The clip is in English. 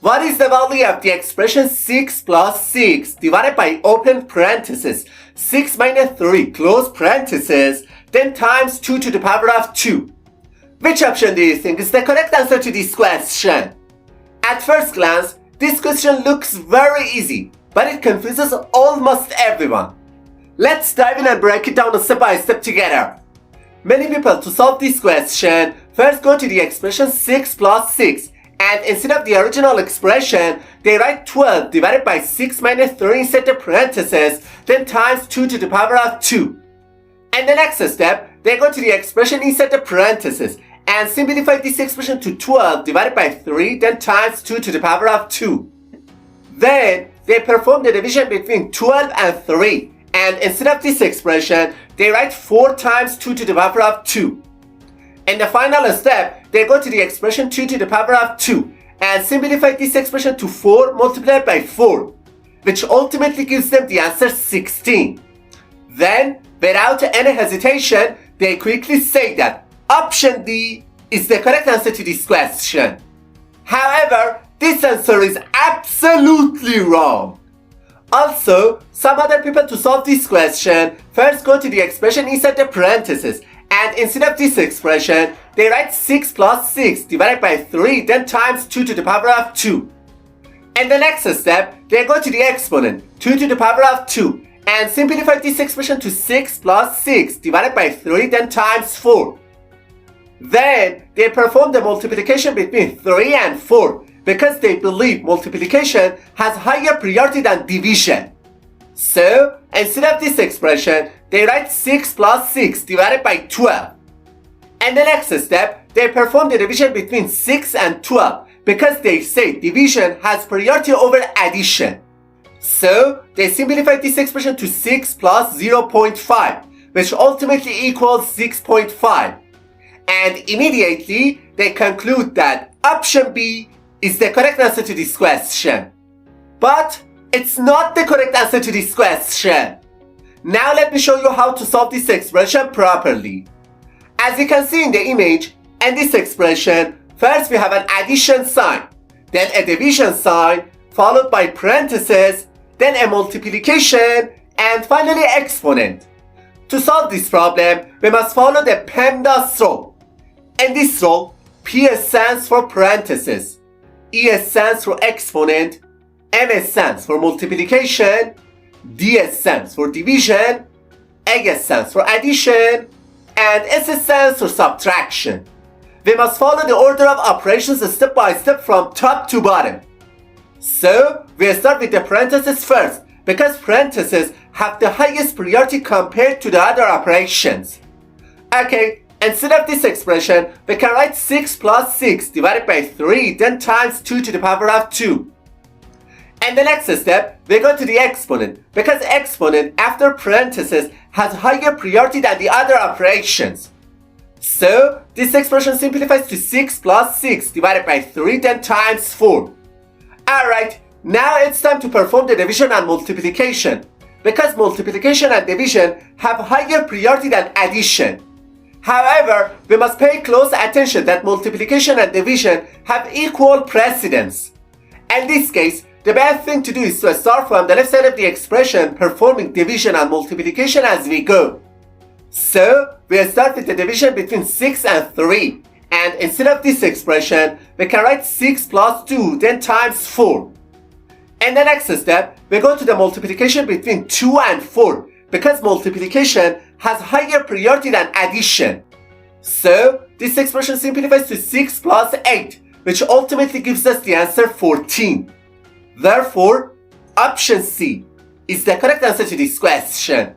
What is the value of the expression 6 plus 6 divided by open parenthesis 6 minus 3 close parenthesis then times 2 to the power of 2? Which option do you think is the correct answer to this question? At first glance, this question looks very easy, but it confuses almost everyone. Let's dive in and break it down step by step together. Many people, to solve this question, first go to the expression 6 plus 6, and instead of the original expression, they write 12 divided by 6 minus 3 inside the parentheses, then times 2 to the power of 2. And the next step, they go to the expression inside the parentheses and simplify this expression to 12 divided by 3, then times 2 to the power of 2. Then, they perform the division between 12 and 3, and instead of this expression, they write 4 times 2 to the power of 2. In the final step, they go to the expression 2 to the power of 2 and simplify this expression to 4 multiplied by 4, which ultimately gives them the answer 16. Then, without any hesitation, they quickly say that option D is the correct answer to this question. However, this answer is absolutely wrong. Also, some other people, to solve this question, first go to the expression inside the parentheses, and instead of this expression, they write 6 plus 6 divided by 3, then times 2 to the power of 2. In the next step, they go to the exponent, 2 to the power of 2, and simplify this expression to 6 plus 6 divided by 3, then times 4. Then, they perform the multiplication between 3 and 4, because they believe multiplication has higher priority than division. So, instead of this expression, they write 6 plus 6 divided by 12. And the next step, they perform the division between 6 and 12 because they say division has priority over addition. So, they simplify this expression to 6 plus 0.5, which ultimately equals 6.5. And immediately, they conclude that option B is the correct answer to this question. But it's not the correct answer to this question. Now let me show you how to solve this expression properly. As you can see in the image, in this expression, first we have an addition sign, then a division sign, followed by parentheses, then a multiplication, and finally exponent. To solve this problem, we must follow the PEMDAS rule. In this rule, P stands for parentheses, E stands for exponent, M stands for multiplication, D stands for division, A stands for addition, and S stands for subtraction. We must follow the order of operations step by step from top to bottom. So, we start with the parentheses first, because parentheses have the highest priority compared to the other operations. Okay, instead of this expression, we can write 6 plus 6 divided by 3, then times 2 to the power of 2. And the next step, we go to the exponent, because exponent after parentheses has higher priority than the other operations. So, this expression simplifies to 6 plus 6 divided by 3, then times 4. Alright, now it's time to perform the division and multiplication, because multiplication and division have higher priority than addition. However, we must pay close attention that multiplication and division have equal precedence. In this case, the best thing to do is to start from the left side of the expression, performing division and multiplication as we go. So, we'll start with the division between 6 and 3, and instead of this expression, we can write 6 plus 2, then times 4. In the next step, we go to the multiplication between 2 and 4, because multiplication has higher priority than addition. So, this expression simplifies to 6 plus 8, which ultimately gives us the answer 14. Therefore, option C is the correct answer to this question.